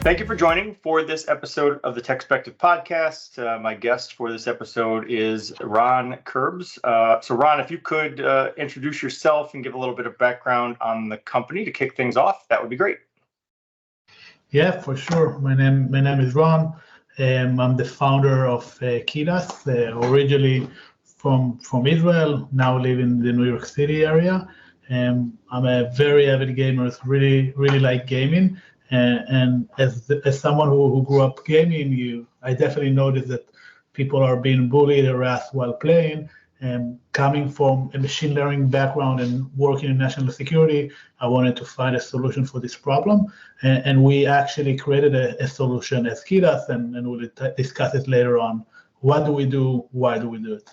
Thank you for joining for this episode of the TechSpective Podcast. My guest for this episode is Ron Kerbs. So Ron, if you could introduce yourself and give a little bit of background on the company to kick things off, that would be great. Yeah, for sure. My name is Ron. I'm the founder of Kidas, originally from Israel, now live in the New York City area. I'm a very avid gamer, really like gaming. And as someone who grew up gaming, I definitely noticed that people are being bullied, harassed while playing. And coming from a machine learning background and working in national security, I wanted to find a solution for this problem. And we actually created a solution as Kidas, and we'll discuss it later on. What do we do? Why do we do it?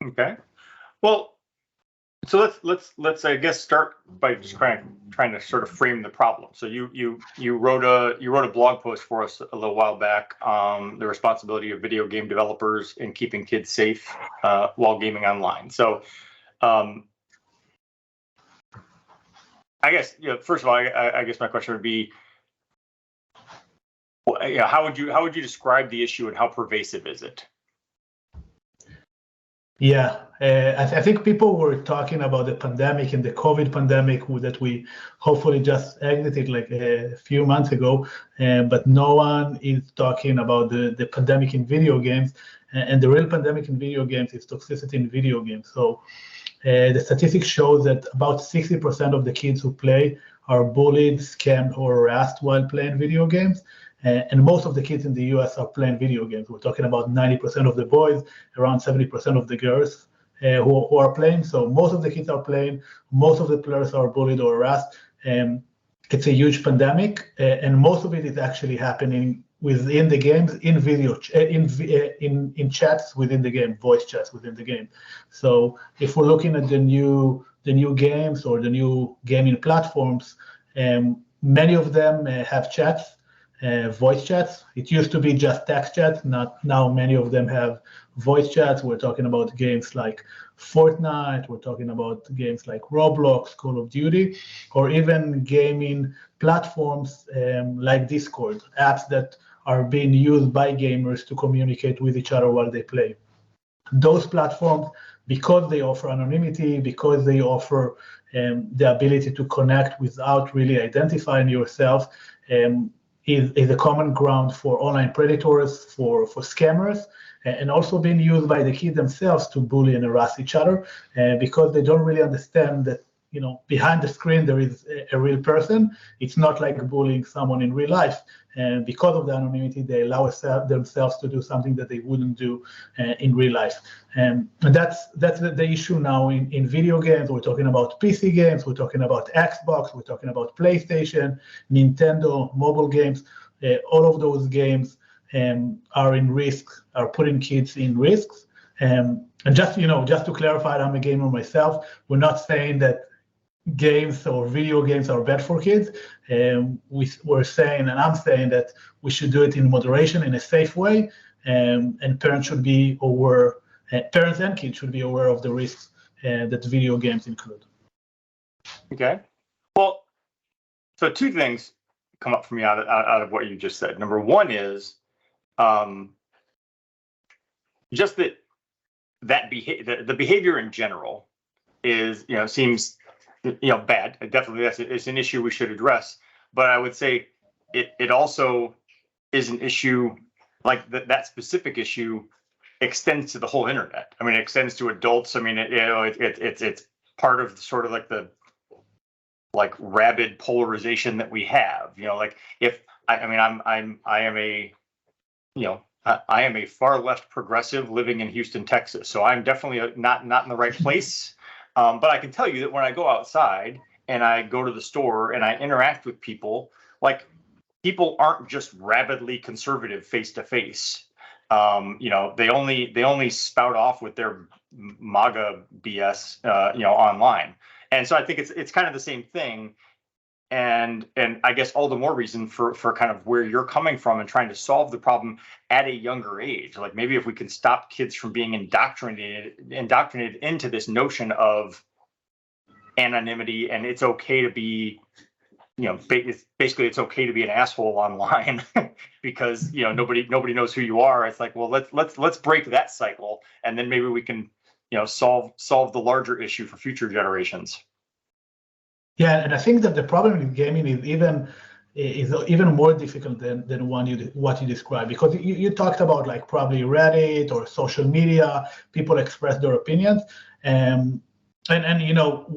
Okay. Well, so let's I guess start by just trying to sort of frame the problem. So you wrote a blog post for us a little while back on the responsibility of video game developers in keeping kids safe while gaming online. So I guess first of all, I guess my question would be, how would you describe the issue and how pervasive is it? Yeah, I think people were talking about the pandemic and the COVID pandemic that we hopefully just exited like a few months ago, but no one is talking about the pandemic in video games. And the real pandemic in video games is toxicity in video games. So the statistics show that about 60% of the kids who play are bullied, scammed, or harassed while playing video games. And most of the kids in the US are playing video games. We're talking about 90% of the boys, around 70% of the girls who are playing. So most of the kids are playing, most of the players are bullied or harassed. It's a huge pandemic, and most of it is actually happening within the games, in chats within the game, voice chats within the game. So if we're looking at the new games or the new gaming platforms, many of them have chats. Voice chats. It used to be just text chats. Now many of them have voice chats. We're talking about games like Fortnite. We're talking about games like Roblox, Call of Duty, or even gaming platforms like Discord, apps that are being used by gamers to communicate with each other while they play. Those platforms, because they offer anonymity, because they offer the ability to connect without really identifying yourself, is a common ground for online predators, for scammers, and also being used by the kids themselves to bully and harass each other, because they don't really understand that behind the screen there is a real person. It's not like bullying someone in real life. And because of the anonymity, they allow themselves to do something that they wouldn't do in real life. And that's the issue now in video games. We're talking about PC games, we're talking about Xbox, we're talking about PlayStation, Nintendo, mobile games. All of those games are in risk, are putting kids in risks. And just to clarify, I'm a gamer myself. We're not saying that games or video games are bad for kids. We're saying, and I'm saying, that we should do it in moderation, in a safe way, and parents should be aware. Parents and kids should be aware of the risks that video games include. Okay. Well, so two things come up for me out of what you just said. Number one is just that the behavior in general is seems bad. Definitely, it's an issue we should address. But I would say it also is an issue, like that specific issue extends to the whole internet. I mean, it extends to adults. I mean, it's part of sort of like the rabid polarization that we have. I am a far left progressive living in Houston, Texas. So I'm definitely not in the right place. But I can tell you that when I go outside and I go to the store and I interact with people, people aren't just rabidly conservative face to face. They only spout off with their MAGA BS, online. And so I think it's kind of the same thing. And I guess all the more reason for kind of where you're coming from and trying to solve the problem at a younger age. Like maybe if we can stop kids from being indoctrinated into this notion of anonymity, and it's okay to be, basically it's okay to be an asshole online because nobody knows who you are. It's like, well, let's break that cycle, and then maybe we can solve the larger issue for future generations. Yeah, and I think that the problem with gaming is even more difficult than what you described, because you talked about like probably Reddit or social media, people express their opinions, and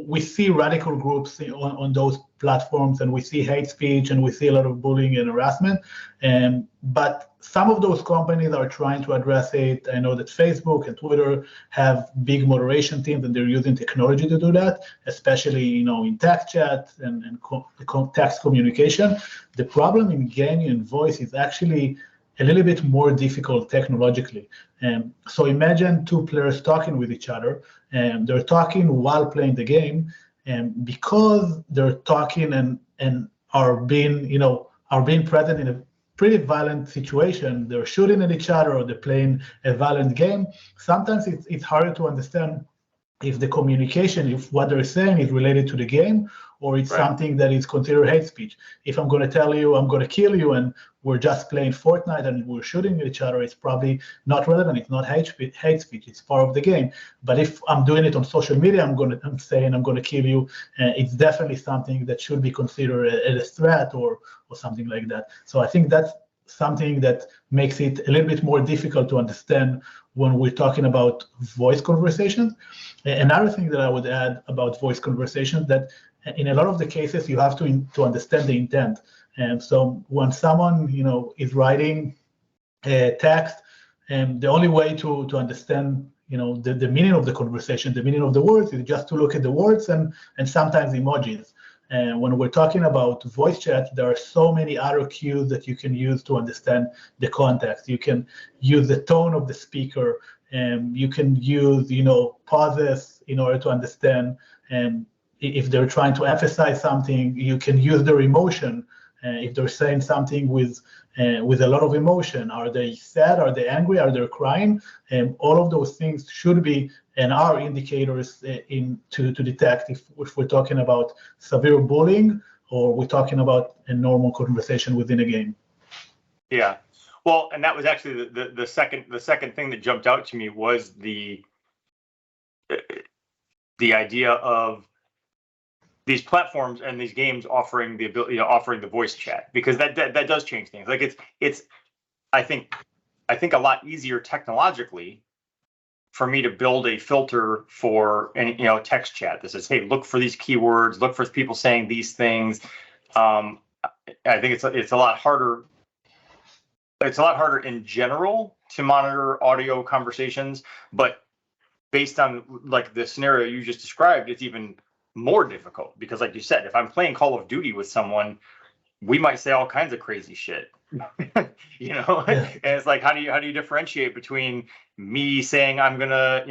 we see radical groups on those platforms, and we see hate speech, and we see a lot of bullying and harassment, but some of those companies are trying to address it. I know that Facebook and Twitter have big moderation teams, and they're using technology to do that, especially in text chat and text communication. The problem in gaming and voice is actually a little bit more difficult technologically. So imagine two players talking with each other, and they're talking while playing the game, and because they're talking and are being present in a pretty violent situation, they're shooting at each other or they're playing a violent game. Sometimes it's harder to understand if the communication, if what they're saying is related to the game, or it's something that is considered hate speech. If I'm going to tell you I'm going to kill you and we're just playing Fortnite and we're shooting at each other, it's probably not relevant. It's not hate speech. It's part of the game. But if I'm doing it on social media, I'm saying I'm going to kill you. It's definitely something that should be considered a threat or something like that. So I think that's something that makes it a little bit more difficult to understand when we're talking about voice conversations. Another thing that I would add about voice conversations, that in a lot of the cases you have to understand the intent. And so when someone is writing text, and the only way to understand the meaning of the conversation, the meaning of the words, is just to look at the words and sometimes emojis. And when we're talking about voice chat, there are so many other cues that you can use to understand the context. You can use the tone of the speaker, and you can use pauses in order to understand. And if they're trying to emphasize something, you can use their emotion. If they're saying something with a lot of emotion, are they sad? Are they angry? Are they crying? All of those things should be and are indicators to detect if we're talking about severe bullying or we're talking about a normal conversation within a game. Yeah, well, and that was actually the second thing that jumped out to me was the idea of these platforms and these games offering the ability, offering the voice chat, because that does change things. Like it's I think a lot easier technologically for me to build a filter for any text chat that says, hey, look for these keywords, look for people saying these things. I think it's a lot harder. It's a lot harder in general to monitor audio conversations, but based on like the scenario you just described, it's even more difficult because, like you said, if I'm playing Call of Duty with someone, we might say all kinds of crazy shit. And it's like, how do you differentiate between me saying I'm gonna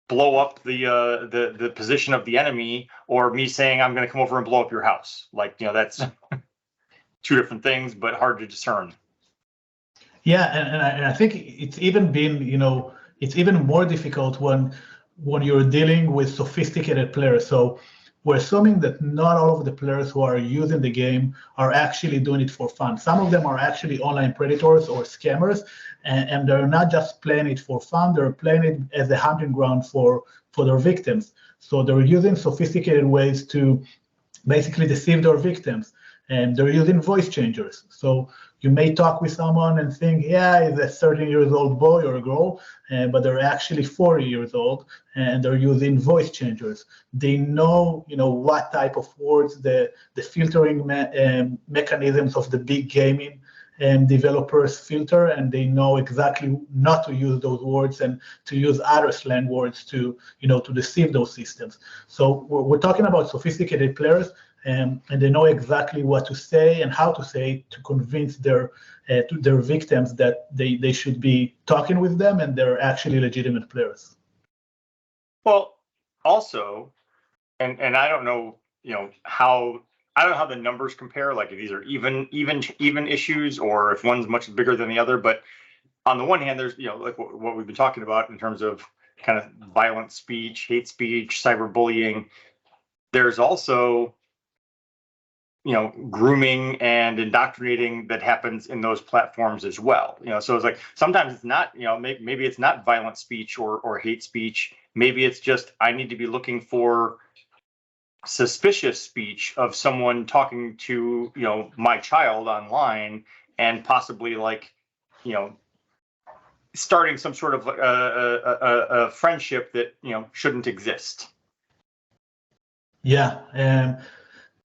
blow up the position of the enemy, or me saying I'm gonna come over and blow up your house? Like, that's two different things, but hard to discern. Yeah, and I think it's even been it's even more difficult when you're dealing with sophisticated players. So we're assuming that not all of the players who are using the game are actually doing it for fun. Some of them are actually online predators or scammers, and they're not just playing it for fun, they're playing it as a hunting ground for their victims. So they're using sophisticated ways to basically deceive their victims, and they're using voice changers. So you may talk with someone and think, yeah, he's a 13-year-old boy or a girl, but they're actually 40 years old, and they're using voice changers. They know, what type of words, the filtering mechanisms of the big gaming developers filter, and they know exactly not to use those words and to use other slang words to deceive those systems. So we're talking about sophisticated players, and they know exactly what to say and how to say to convince their victims that they should be talking with them and they're actually legitimate players. Well, also, and I don't know, how the numbers compare, like if these are even issues or if one's much bigger than the other. But on the one hand, there's like what we've been talking about in terms of kind of violent speech, hate speech, cyberbullying. There's also grooming and indoctrinating that happens in those platforms as well. So it's like sometimes it's not, maybe it's not violent speech or hate speech. Maybe it's just I need to be looking for suspicious speech of someone talking to my child online and possibly starting some sort of a friendship that shouldn't exist. Yeah,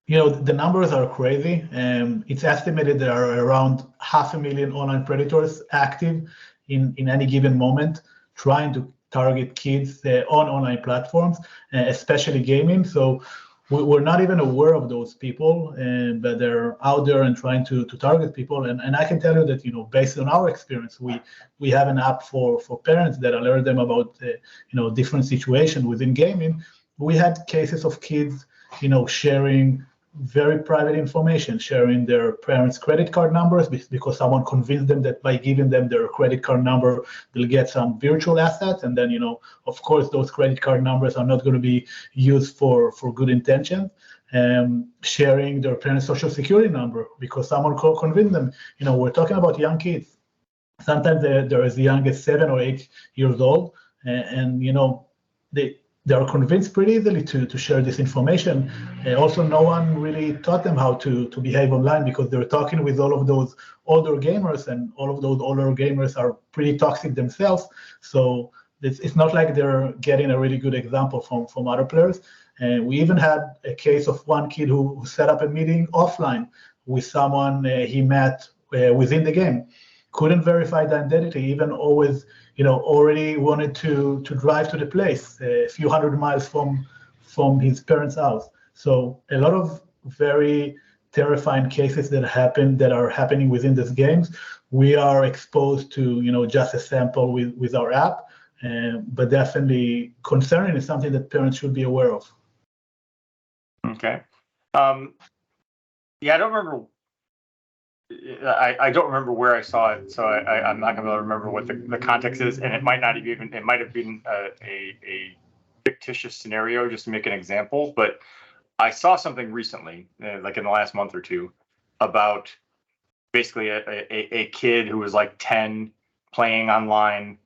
the numbers are crazy. It's estimated there are around 500,000 online predators active in any given moment, trying to target kids on online platforms, especially gaming. So we're not even aware of those people, but they're out there and trying to target people. And I can tell you that, based on our experience, we have an app for parents that alert them about different situations within gaming. We had cases of kids, sharing very private information, sharing their parents' credit card numbers because someone convinced them that by giving them their credit card number, they'll get some virtual assets. And then, of course, those credit card numbers are not going to be used for good intentions. Sharing their parents' social security number because someone convinced them. We're talking about young kids. Sometimes they're as young as 7 or 8 years old. And they are convinced pretty easily to share this information. Also, no one really taught them how to behave online because they're talking with all of those older gamers, and all of those older gamers are pretty toxic themselves. So it's not like they're getting a really good example from other players. And we even had a case of one kid who set up a meeting offline with someone he met within the game. Couldn't verify the identity, even always already wanted to drive to the place a few hundred miles from his parents' house. So a lot of very terrifying cases that are happening within these games. We are exposed to just a sample with our app, but definitely concerning is something that parents should be aware of. Okay. Yeah, I don't remember. I don't remember where I saw it, so I'm not going to be able to remember what the context is, and it might not even, it might have been a fictitious scenario just to make an example, but I saw something recently, like in the last month or two, about basically a kid who was like 10 playing online,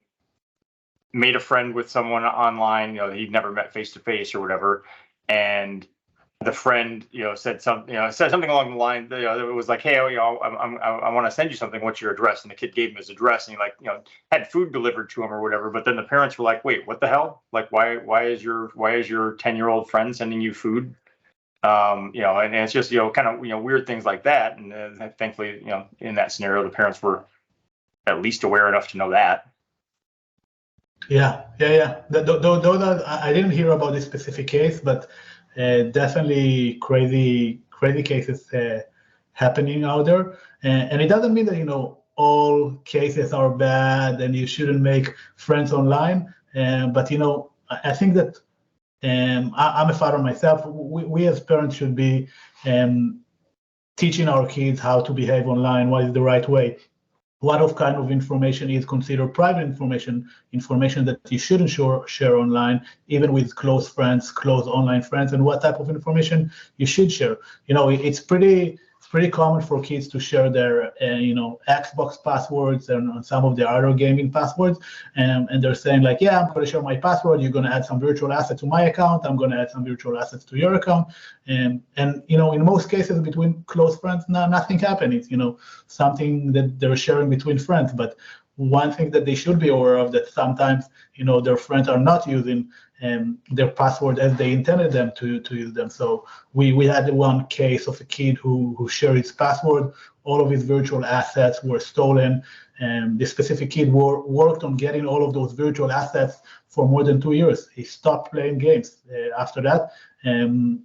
made a friend with someone online, he'd never met face to face or whatever, and the friend, said something along the line, it was like, hey, I want to send you something. What's your address? And the kid gave him his address, and he had food delivered to him or whatever. But then the parents were like, wait, what the hell? Like, why is your 10-year-old friend sending you food? And it's just, kind of, weird things like that. And thankfully, in that scenario, the parents were at least aware enough to know that. Yeah. Those are, I didn't hear about this specific case, but definitely crazy cases happening out there. And it doesn't mean that, all cases are bad and you shouldn't make friends online. But, I think that I'm a father myself. We as parents should be teaching our kids how to behave online, what is the right way. What kind of information is considered private information that you shouldn't share online, even with close friends, close online friends, and what type of information you should share. It's pretty common for kids to share their, Xbox passwords and some of their other gaming passwords, and they're saying like, yeah, I'm going to share my password. You're going to add some virtual assets to my account. I'm going to add some virtual assets to your account, and in most cases between close friends, nothing happens. Something that they're sharing between friends. But one thing that they should be aware of, that sometimes their friends are not using their password as they intended them to use them. So we had one case of a kid who shared his password. All of his virtual assets were stolen, and this specific kid worked on getting all of those virtual assets for more than 2 years. He stopped playing games after that, and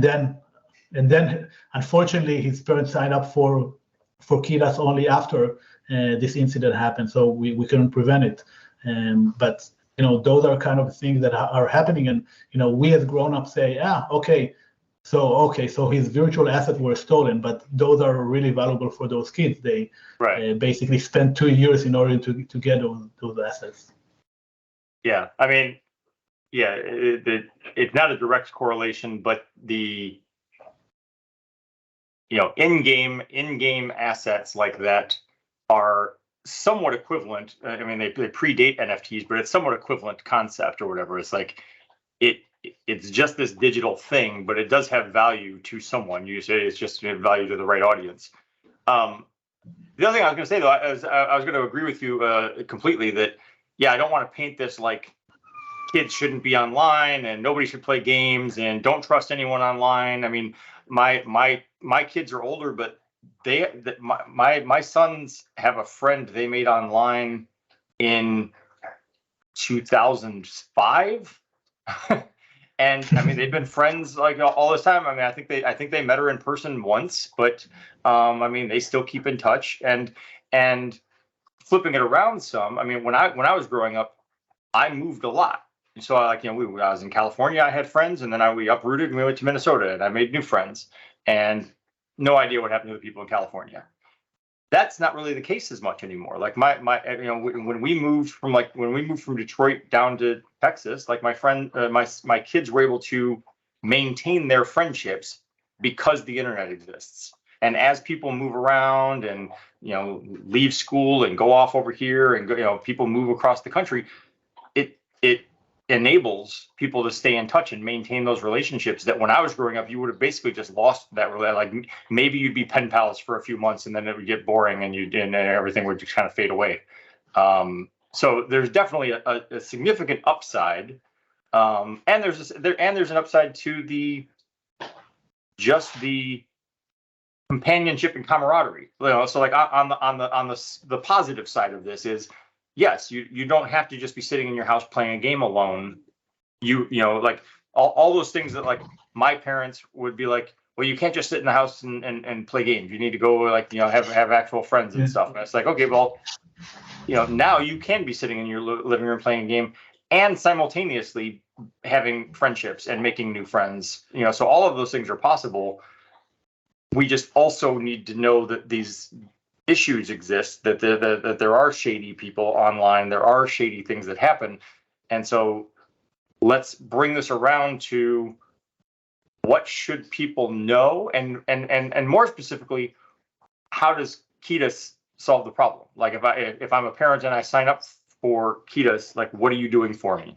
then unfortunately his parents signed up for Kidas only after this incident happened, so we couldn't prevent it. But those are kind of things that are happening, and we as grown-ups say, so his virtual assets were stolen, but those are really valuable for those kids. They basically spent 2 years in order to get those assets. Yeah, I mean, yeah, it's not a direct correlation, but in-game assets like that are somewhat equivalent. I mean, they predate NFTs, but it's somewhat equivalent concept or whatever. It's like it's just this digital thing, but it does have value to someone. You say it's just value to the right audience. The other thing I was going to say, though, I was going to agree with you completely that, yeah, I don't want to paint this like kids shouldn't be online and nobody should play games and don't trust anyone online. I mean, my kids are older, but my sons have a friend they made online in 2005. And I mean, they've been friends like all this time. I mean, I think they met her in person once, but I mean, they still keep in touch. And flipping it around some, I mean, when I was growing up, I moved a lot. So I was in California, I had friends, and then we uprooted and we went to Minnesota, and I made new friends, and no idea what happened to the people in California. That's not really the case as much anymore. Like when we moved from Detroit down to Texas, like my kids were able to maintain their friendships because the internet exists. And as people move around and leave school and go off over here and people move across the country, it enables people to stay in touch and maintain those relationships that when I was growing up, you would have basically just lost that. Like maybe you'd be pen pals for a few months and then it would get boring and everything would just kind of fade away. So there's definitely a significant upside. And there's an upside to the companionship and camaraderie. So like on the positive side of this is, yes, you don't have to just be sitting in your house playing a game alone. Like all those things that like my parents would be like, well, you can't just sit in the house and play games. You need to go have actual friends and stuff. And it's like, okay, well, now you can be sitting in your living room playing a game and simultaneously having friendships and making new friends. So all of those things are possible. We just also need to know that these issues exist, that there are shady people online, there are shady things that happen. And so let's bring this around to what should people know, and more specifically, how does Kidas solve the problem? Like if I'm a parent and I sign up for Kidas, like what are you doing for me?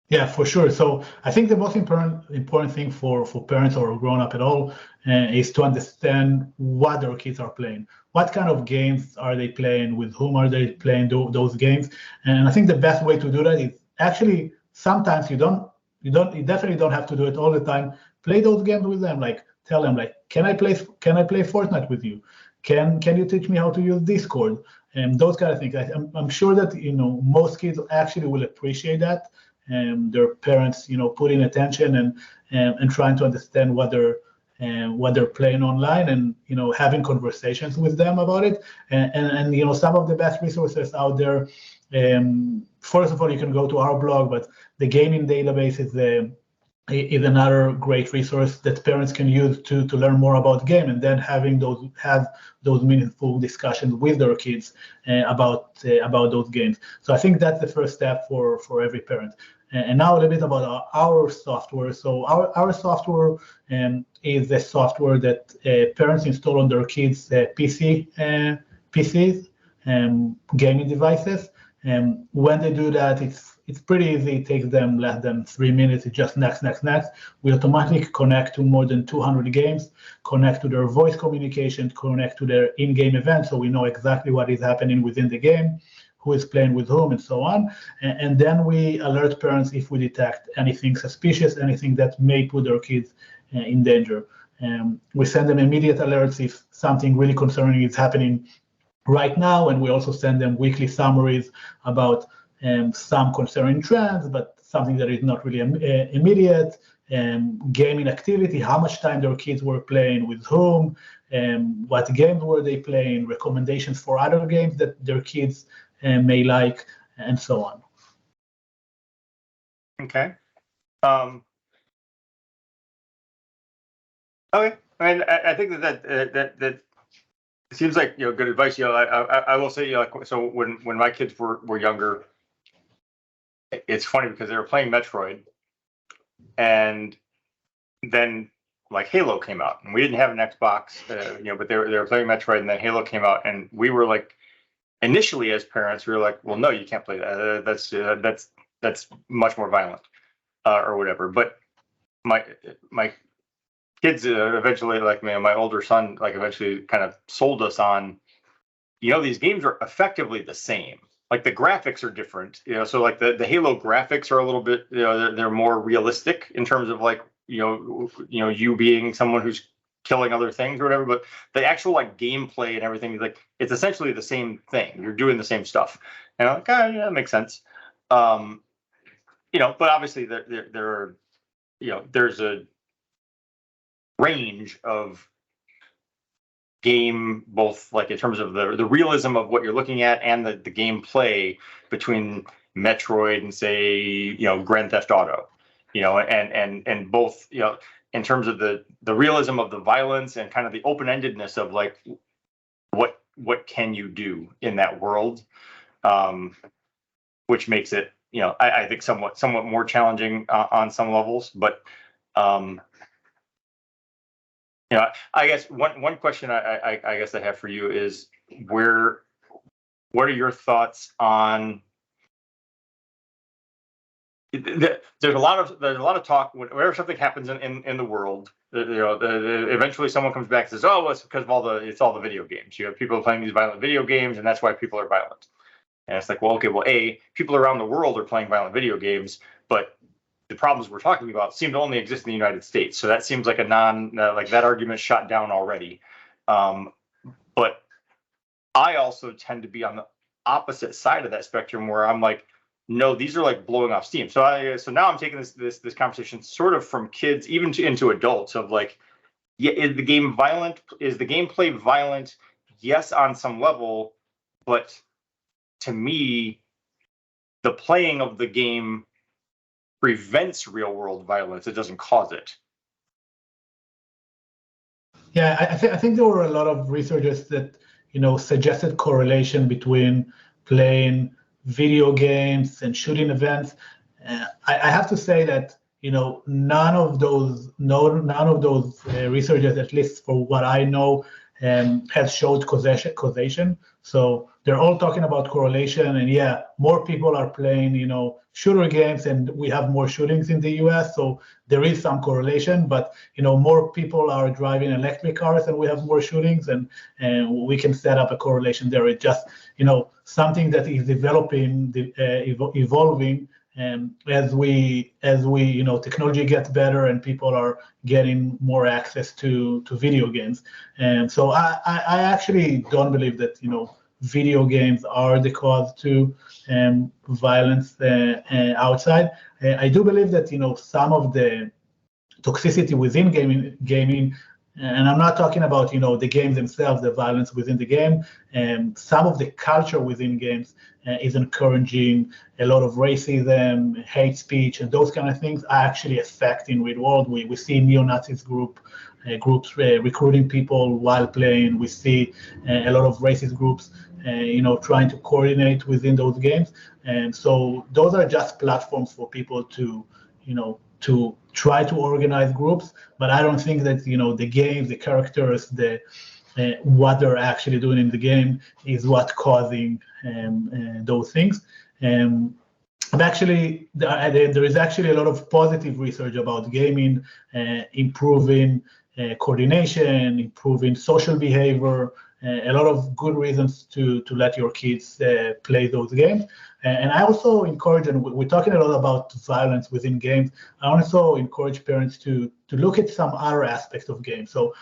Yeah, for sure. So I think the most important thing for parents or grown up at all is to understand what their kids are playing. What kind of games are they playing? With whom are they playing those games? And I think the best way to do that is actually sometimes you definitely don't have to do it all the time. Play those games with them. Like tell them like, can I play Fortnite with you? Can you teach me how to use Discord? And those kind of things. I'm sure that most kids actually will appreciate that. Their parents, putting attention and trying to understand what they're playing online, and having conversations with them about it. And some of the best resources out there. First of all, you can go to our blog, but the gaming database is another great resource that parents can use to learn more about game, and then have those meaningful discussions with their kids about those games. So I think that's the first step for every parent. And now a little bit about our software. So our software is the software that parents install on their kids' PCs, gaming devices. And when they do that, it's pretty easy. It takes them less than 3 minutes. It's just next. We automatically connect to more than 200 games, connect to their voice communication, connect to their in-game events, so we know exactly what is happening within the game, who is playing with whom, and so on. And then we alert parents if we detect anything suspicious, anything that may put their kids in danger. We send them immediate alerts if something really concerning is happening right now, and we also send them weekly summaries about some concerning trends, but something that is not really immediate, gaming activity, how much time their kids were playing with whom, what games were they playing, recommendations for other games that their kids may like, and so on. Okay. Okay. I mean, I think that seems like good advice. I will say so when my kids were younger, it's funny because they were playing Metroid, and then like Halo came out, and we didn't have an Xbox, but they were playing Metroid, and then Halo came out, and we were like, initially as parents, we were like, well, no, you can't play that. That's much more violent, or whatever. But my kids eventually, like my older son, like eventually kind of sold us on, these games are effectively the same. Like the graphics are different, so like the Halo graphics are a little bit, they're more realistic in terms of like, you being someone who's killing other things or whatever, but the actual like gameplay and everything is like, it's essentially the same thing. You're doing the same stuff. And I'm like, yeah, that makes sense. But obviously there are, there's a range of game, both like in terms of the realism of what you're looking at and the gameplay between Metroid and say, Grand Theft Auto, and both, in terms of the realism of the violence and kind of the open-endedness of like, what can you do in that world, which makes it, I think somewhat more challenging on some levels, but I guess one question I guess I have for you is what are your thoughts on? There's a lot of talk whenever something happens in the world. Eventually someone comes back and says, "Oh, well, it's because of all the video games. You have people playing these violent video games, and that's why people are violent." And it's like, well, okay, well, people around the world are playing violent video games, but the problems we're talking about seem to only exist in the United States. So that seems like like that argument shot down already. But I also tend to be on the opposite side of that spectrum where I'm like, no, these are like blowing off steam. So now I'm taking this conversation sort of from kids even into adults of like, yeah, is the game violent? Is the gameplay violent? Yes, on some level, but to me, the playing of the game prevents real world violence. It doesn't cause it. Yeah, I think there were a lot of researchers that suggested correlation between playing video games and shooting events. I have to say that none of those researchers, at least for what I know, has showed causation. So they're all talking about correlation, and yeah, more people are playing shooter games, and we have more shootings in the US. So there is some correlation, but more people are driving electric cars, and we have more shootings, and we can set up a correlation there. It's just something that is developing, evolving. As we technology gets better and people are getting more access to video games, and so I actually don't believe that video games are the cause to violence outside. I do believe that some of the toxicity within gaming, and I'm not talking about the games themselves, the violence within the game. Some of the culture within games is encouraging a lot of racism, hate speech, and those kind of things are actually affecting real world. We see neo-Nazis groups recruiting people while playing. We see a lot of racist groups trying to coordinate within those games. And so those are just platforms for people to try to organize groups, but I don't think that the games, the characters, what they're actually doing in the game is what causing those things. But actually, there is actually a lot of positive research about gaming improving coordination, improving social behavior, a lot of good reasons to let your kids play those games. And I also encourage, and we're talking a lot about violence within games, I also encourage parents to look at some other aspects of games. So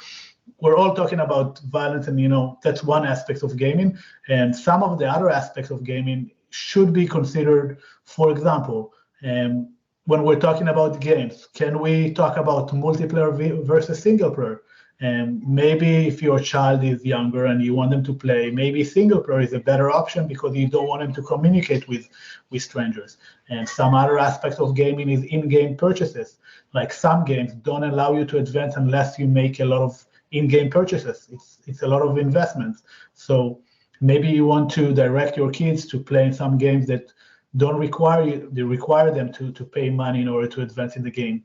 we're all talking about violence, and that's one aspect of gaming. And some of the other aspects of gaming should be considered. For example, when we're talking about games, can we talk about multiplayer versus single player? Maybe if your child is younger and you want them to play, maybe single player is a better option because you don't want them to communicate with strangers. And some other aspects of gaming is in-game purchases. Like some games don't allow you to advance unless you make a lot of in-game purchases. It's a lot of investments. So maybe you want to direct your kids to play in some games that don't require them to pay money in order to advance in the game.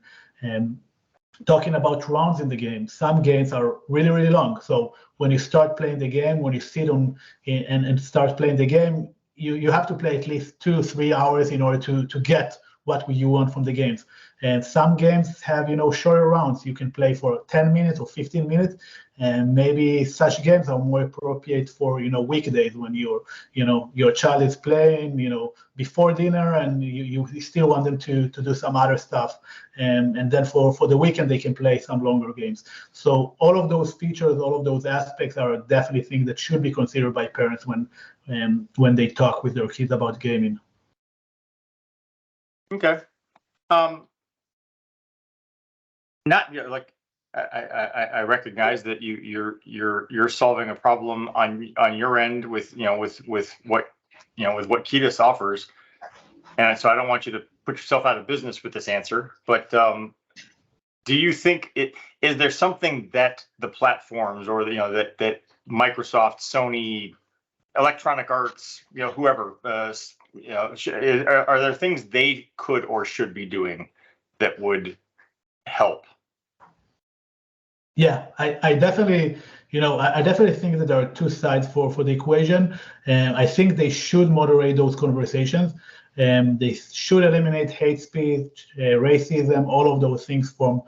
talking about rounds in the game, some games are really, really long. So when you start playing the game, when you sit on and start playing the game, you have to play at least 2-3 hours in order to get what you want from the games. And some games have, shorter rounds. You can play for 10 minutes or 15 minutes. And maybe such games are more appropriate for, weekdays when your child is playing, before dinner, and you still want them to do some other stuff. And then for the weekend, they can play some longer games. So all of those features, all of those aspects are definitely things that should be considered by parents when they talk with their kids about gaming. Okay. Not like I recognize that you're solving a problem on your end with what Kidas offers, and so I don't want you to put yourself out of business with this answer. But do you think is there something that the platforms or that Microsoft, Sony, Electronic Arts, whoever, are there things they could or should be doing that would help? Yeah, I definitely, I definitely think that there are two sides for the equation. I think they should moderate those conversations. They should eliminate hate speech, racism, all of those things from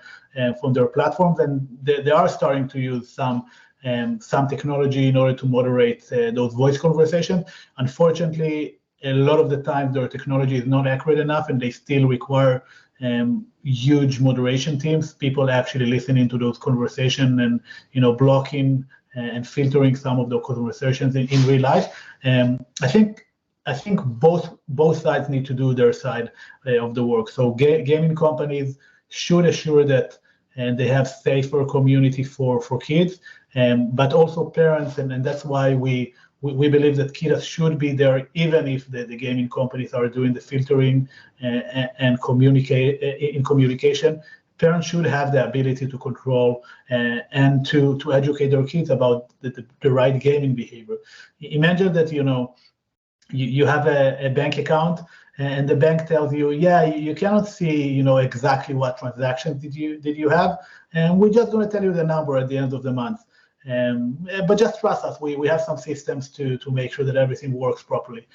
their platforms, and they are starting to use some technology in order to moderate those voice conversations. Unfortunately, a lot of the time their technology is not accurate enough, and they still require huge moderation teams, people actually listening to those conversations and blocking and filtering some of the conversations in real life. I think both sides need to do their side of the work. So gaming companies should assure that they have safer community for kids, but also parents, and that's why we believe that Kidas should be there, even if the gaming companies are doing the filtering and communication. Parents should have the ability to control and to educate their kids about the right gaming behavior. Imagine that you have a bank account, and the bank tells you, yeah, you cannot see exactly what transactions did you have, and we're just going to tell you the number at the end of the month. But just trust us. We have some systems to make sure that everything works properly.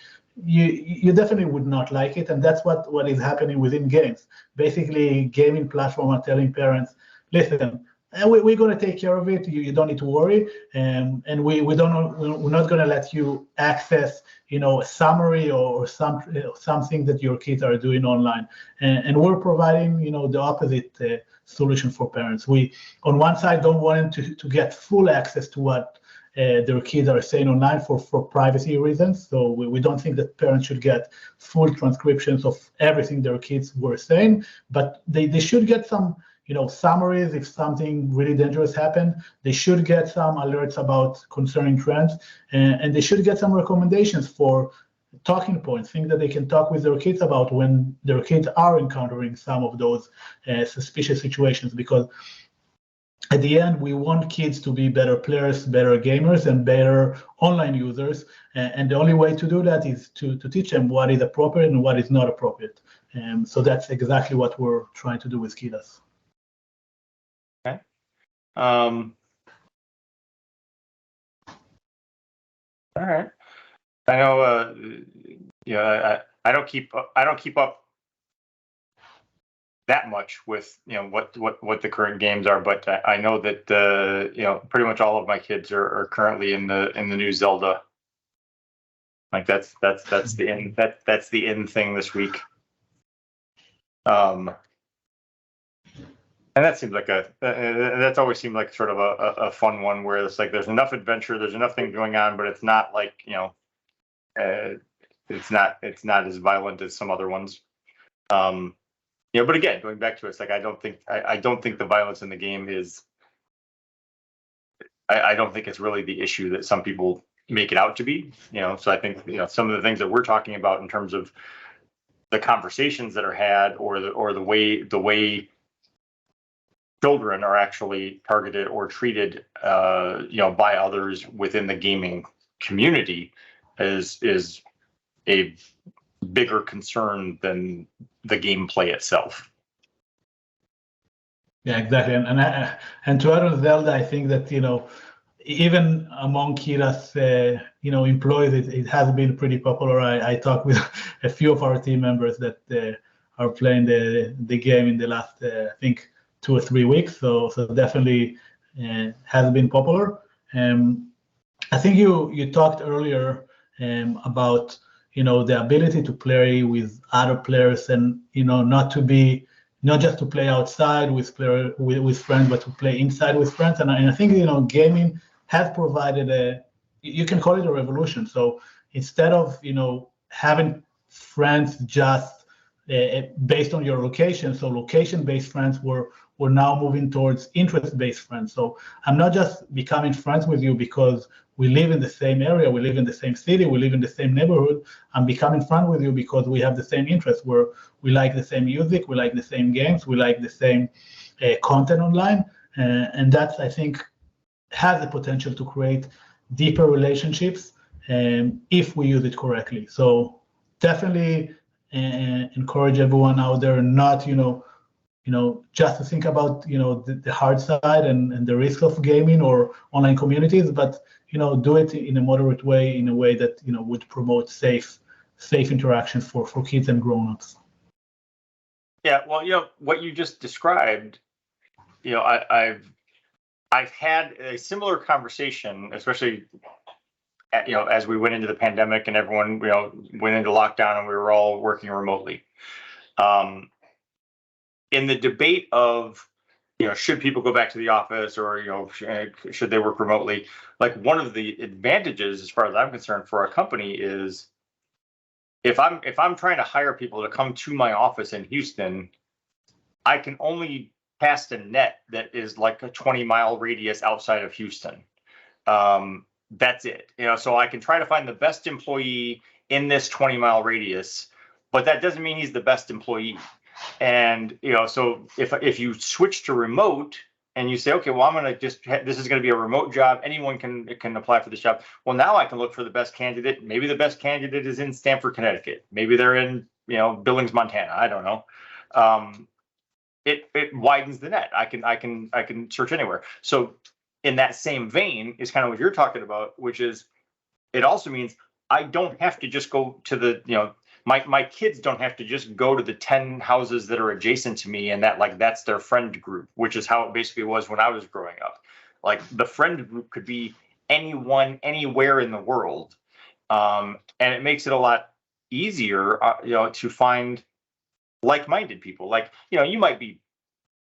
You definitely would not like it, and that's what is happening within games. Basically, gaming platforms are telling parents, listen, we're going to take care of it. You don't need to worry, and we're not going to let you access a summary or something that your kids are doing online, and we're providing the opposite solution for parents. We on one side don't want them to get full access to what their kids are saying online for privacy reasons. So we don't think that parents should get full transcriptions of everything their kids were saying, but they should get some summaries if something really dangerous happened. They should get some alerts about concerning trends, and they should get some recommendations for talking points, things that they can talk with their kids about when their kids are encountering some of those suspicious situations. Because at the end, we want kids to be better players, better gamers, and better online users. And the only way to do that is to teach them what is appropriate and what is not appropriate. So that's exactly what we're trying to do with Kidas. Okay. All right. I know. I don't keep up that much with what the current games are, but I know that pretty much all of my kids are currently in the new Zelda. Like that's the in thing this week. And that seems like that's always seemed like sort of a fun one where it's like there's enough adventure, there's enough things going on, but it's not like it's not as violent as some other ones. But again, going back to it, it's like I don't think the violence in the game is. I don't think it's really the issue that some people make it out to be. So I think some of the things that we're talking about in terms of the conversations that are had, or the way children are actually targeted or treated, by others within the gaming community, is a bigger concern than the gameplay itself. Yeah, exactly. And to add on Zelda, I think that even among Kidas employees, it has been pretty popular. I talked with a few of our team members that are playing the game in the last I think 2 or 3 weeks. So definitely has been popular. I think you talked earlier about the ability to play with other players and not just to play outside with friends, but to play inside with friends. And I think gaming has provided you can call it a revolution. So instead of having friends just based on your location, so location-based friends we're now moving towards interest-based friends. So I'm not just becoming friends with you because we live in the same area, we live in the same city, we live in the same neighborhood. I'm becoming friends with you because we have the same interests. We like the same music, we like the same games, we like the same content online, and that's, I think, has the potential to create deeper relationships if we use it correctly. So definitely encourage everyone out there not just to think about the hard side and the risk of gaming or online communities, but do it in a moderate way, in a way that would promote safe interactions for kids and grown-ups. Yeah, well, what you just described, I've had a similar conversation, especially as we went into the pandemic and everyone went into lockdown and we were all working remotely. In the debate of should people go back to the office or should they work remotely, like one of the advantages as far as I'm concerned for our company is if I'm trying to hire people to come to my office in Houston, I can only cast a net that is like a 20-mile radius outside of Houston. That's it. So I can try to find the best employee in this 20-mile radius, but that doesn't mean he's the best employee. And so if you switch to remote and you say, okay, well, this is going to be a remote job, anyone can apply for this job. Well, now I can look for the best candidate. Maybe the best candidate is in Stamford, Connecticut. Maybe they're in Billings, Montana. I don't know. It widens the net. I can search anywhere. So in that same vein is kind of what you're talking about, which is it also means I don't have to just go to the my kids don't have to just go to the 10 houses that are adjacent to me and that's their friend group, which is how it basically was when I was growing up. Like the friend group could be anyone, anywhere in the world. And it makes it a lot easier, to find like-minded people. Like, you might be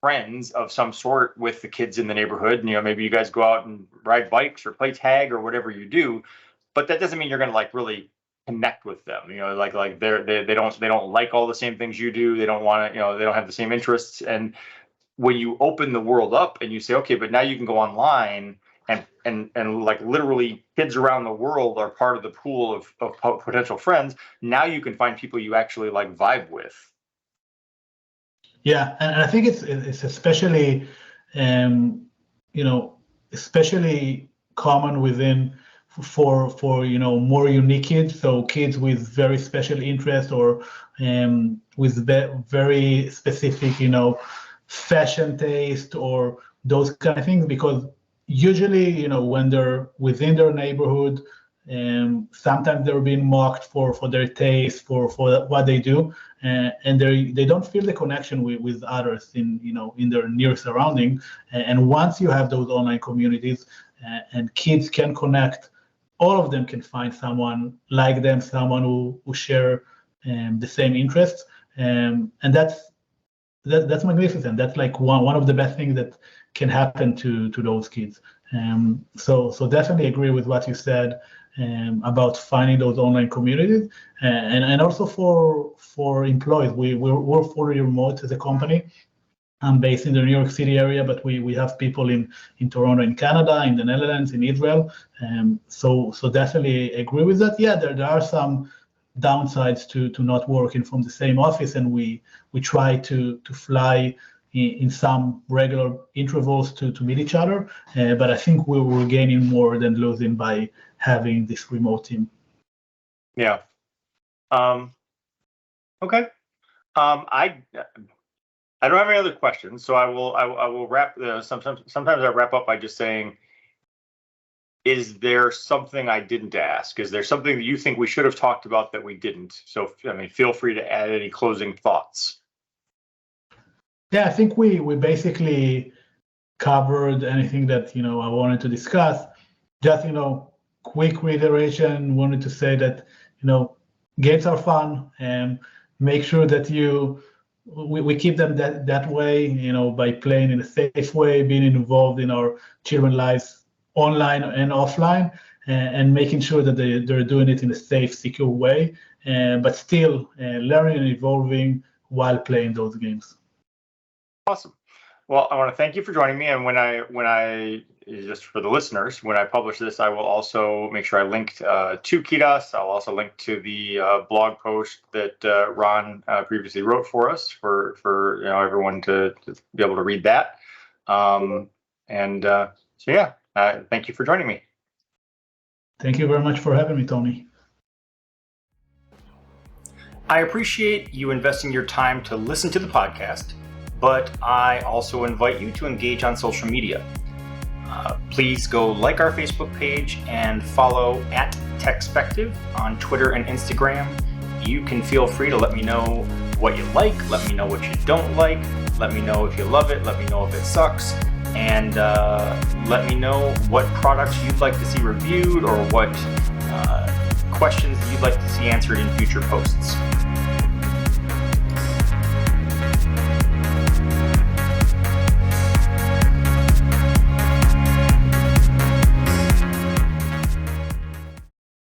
friends of some sort with the kids in the neighborhood. Maybe you guys go out and ride bikes or play tag or whatever you do, but that doesn't mean you're going to really connect with them. They don't like all the same things you do. They don't want to, they don't have the same interests. And when you open the world up and you say, okay, but now you can go online and like literally kids around the world are part of the pool of potential friends. Now you can find people you actually vibe with. Yeah, and I think it's especially especially common within for more unique kids, so kids with very special interests or with very specific fashion taste or those kind of things, because usually when they're within their neighborhood, sometimes they're being mocked for their taste, for what they do, and they don't feel the connection with others in their near surrounding. And once you have those online communities and kids can connect, all of them can find someone like them, someone who share the same interests, and that's magnificent. That's like one of the best things that can happen to those kids. So definitely agree with what you said about finding those online communities, and also for employees. We're fully remote as a company. I'm based in the New York City area, but we have people in Toronto, in Canada, in the Netherlands, in Israel. So definitely agree with that. Yeah, there are some downsides to not working from the same office, and we try to fly in some regular intervals to meet each other. But I think we're gaining more than losing by having this remote team. Yeah. Okay. I don't have any other questions, so I will wrap. Sometimes I wrap up by just saying, is there something I didn't ask? Is there something that you think we should have talked about that we didn't? So, I mean, feel free to add any closing thoughts. Yeah, I think we basically covered anything that I wanted to discuss. Just quick reiteration. Wanted to say that games are fun, and make sure that we keep them that way. By playing in a safe way, being involved in our children's lives online and offline, and making sure that they're doing it in a safe, secure way, but still learning and evolving while playing those games. Awesome. Well, I want to thank you for joining me. And when I just for the listeners, when I publish this, I will also make sure I link to Kidas. I'll also link to the blog post that Ron previously wrote for us for everyone to be able to read that. So yeah. Thank you for joining me. Thank you very much for having me, Tony. I appreciate you investing your time to listen to the podcast, but I also invite you to engage on social media. Please go like our Facebook page and follow at TechSpective on Twitter and Instagram. You can feel free to let me know what you like, let me know what you don't like, let me know if you love it, let me know if it sucks. And let me know what products you'd like to see reviewed or what questions you'd like to see answered in future posts.